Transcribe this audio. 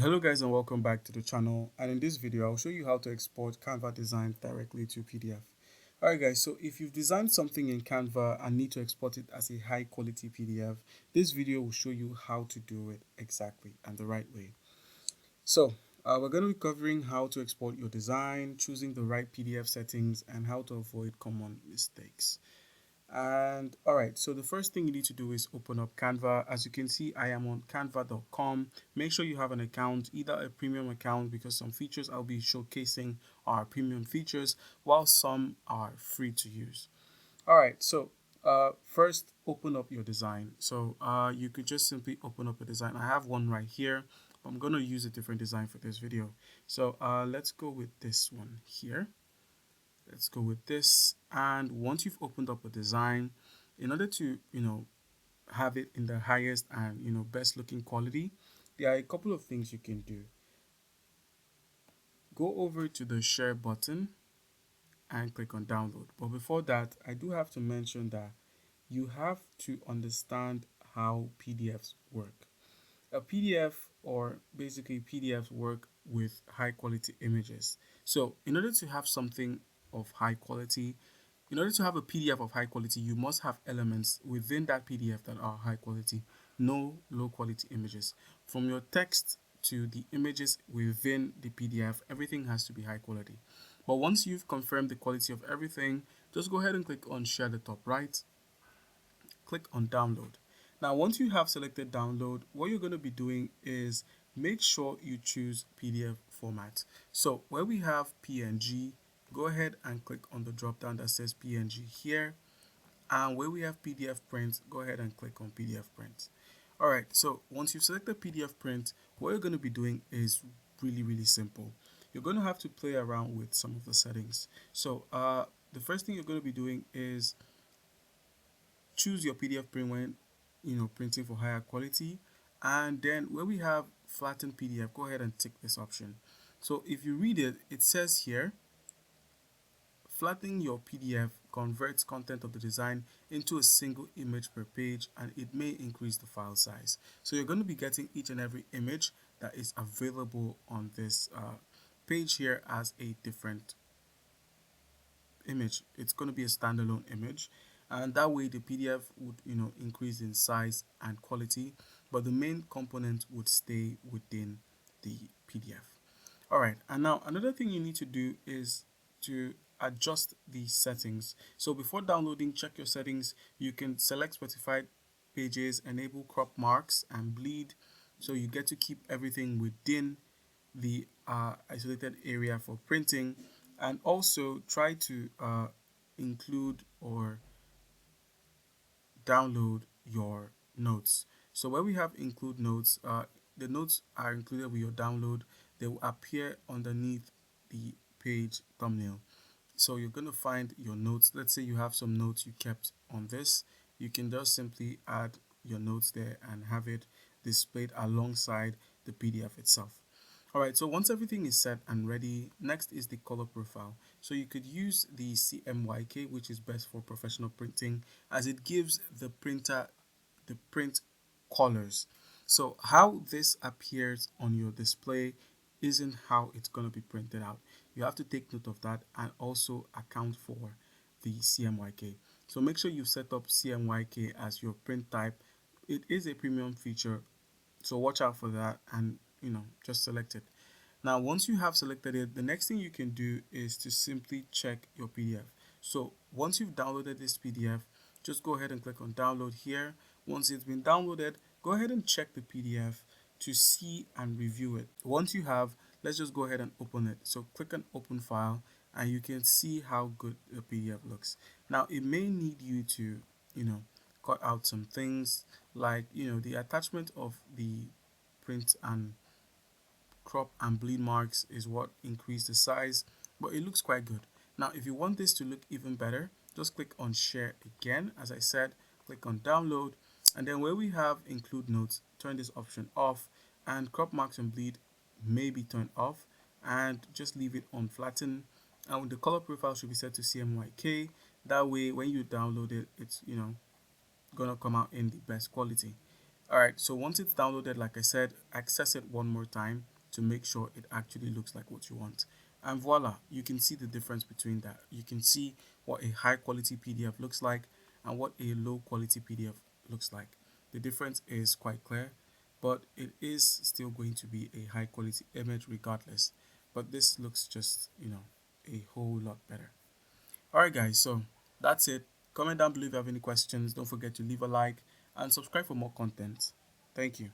Hello guys and welcome back to the channel, and in this video I'll show you how to export Canva designs directly to PDF. Alright guys, so if you've designed something in Canva and need to export it as a high quality PDF, this video will show you how to do it exactly and the right way. So we're going to be covering how to export your design, choosing the right PDF settings, and how to avoid common mistakes. And all right, so the first thing you need to do is open up Canva. As you can see, I am on canva.com. Make sure you have an account, either a premium account, because some features I'll be showcasing are premium features, while some are free to use. All right, so first open up your design. So you could just simply open up a design. I have one right here. I'm going to use a different design for this video. So let's go with this one here. Let's go with this. And once you've opened up a design, in order to, have it in the highest and, best looking quality, there are a couple of things you can do. Go over to the share button and click on download. But before that, I do have to mention that you have to understand how PDFs work. A PDF, or basically PDFs, work with high quality images. So in order to have something of high quality, in order to have a PDF of high quality, you must have elements within that PDF that are high quality, no low quality images. From your text to the images within the PDF, everything has to be high quality. But once you've confirmed the quality of everything, just go ahead and click on share the top right, click on download. Now, once you have selected download, what you're going to be doing is make sure you choose PDF format. So where we have PNG, go ahead and click on the drop down that says PNG here. And where we have PDF print, go ahead and click on PDF print. All right, so once you've selected PDF print, what you're going to be doing is really simple. You're going to have to play around with some of the settings. So the first thing you're going to be doing is choose your PDF print when printing for higher quality, and then where we have flattened PDF, go ahead and tick this option. So if you read it, it says here, flattening your PDF converts content of the design into a single image per page, and it may increase the file size. So you're going to be getting each and every image that is available on this page here as a different image. It's going to be a standalone image, and that way the PDF would increase in size and quality, but the main component would stay within the PDF. All right, and now another thing you need to do is to adjust the settings. So before downloading, check your settings. You can select specified pages, enable crop marks and bleed, so you get to keep everything within the isolated area for printing, and also try to include or download your notes. So where we have include notes, the notes are included with your download. They will appear underneath the page thumbnail. So you're going to find your notes. Let's say you have some notes you kept on this. You can just simply add your notes there and have it displayed alongside the PDF itself. All right, so once everything is set and ready, next is the color profile. So you could use the CMYK, which is best for professional printing, as it gives the printer the print colors. So how this appears on your display isn't how it's going to be printed out. You have to take note of that and also account for the CMYK. So make sure you set up CMYK as your print type. It is a premium feature, so watch out for that, and just select it. Now once you have selected it, the next thing you can do is to simply check your PDF. So once you've downloaded this PDF, just go ahead and click on download here. Once it's been downloaded, go ahead and check the PDF to see and review it. Once you have, let's just go ahead and open it. So click on open file, and you can see how good the PDF looks. Now it may need you to cut out some things, like the attachment of the print and crop and bleed marks is what increased the size, but it looks quite good. Now if you want this to look even better, just click on share again. As I said, click on download, and then where we have include notes, turn this option off, and crop marks and bleed may be turned off, and just leave it on flatten. And the color profile should be set to CMYK. That way when you download it, it's gonna come out in the best quality. All right, so once it's downloaded, like I said, access it one more time to make sure it actually looks like what you want. And voila, you can see the difference between that. You can see what a high quality PDF looks like and what a low quality PDF looks like. The difference is quite clear, but it is still going to be a high quality image regardless. But this looks just, a whole lot better. All right, guys, so that's it. Comment down below if you have any questions. Don't forget to leave a like and subscribe for more content. Thank you.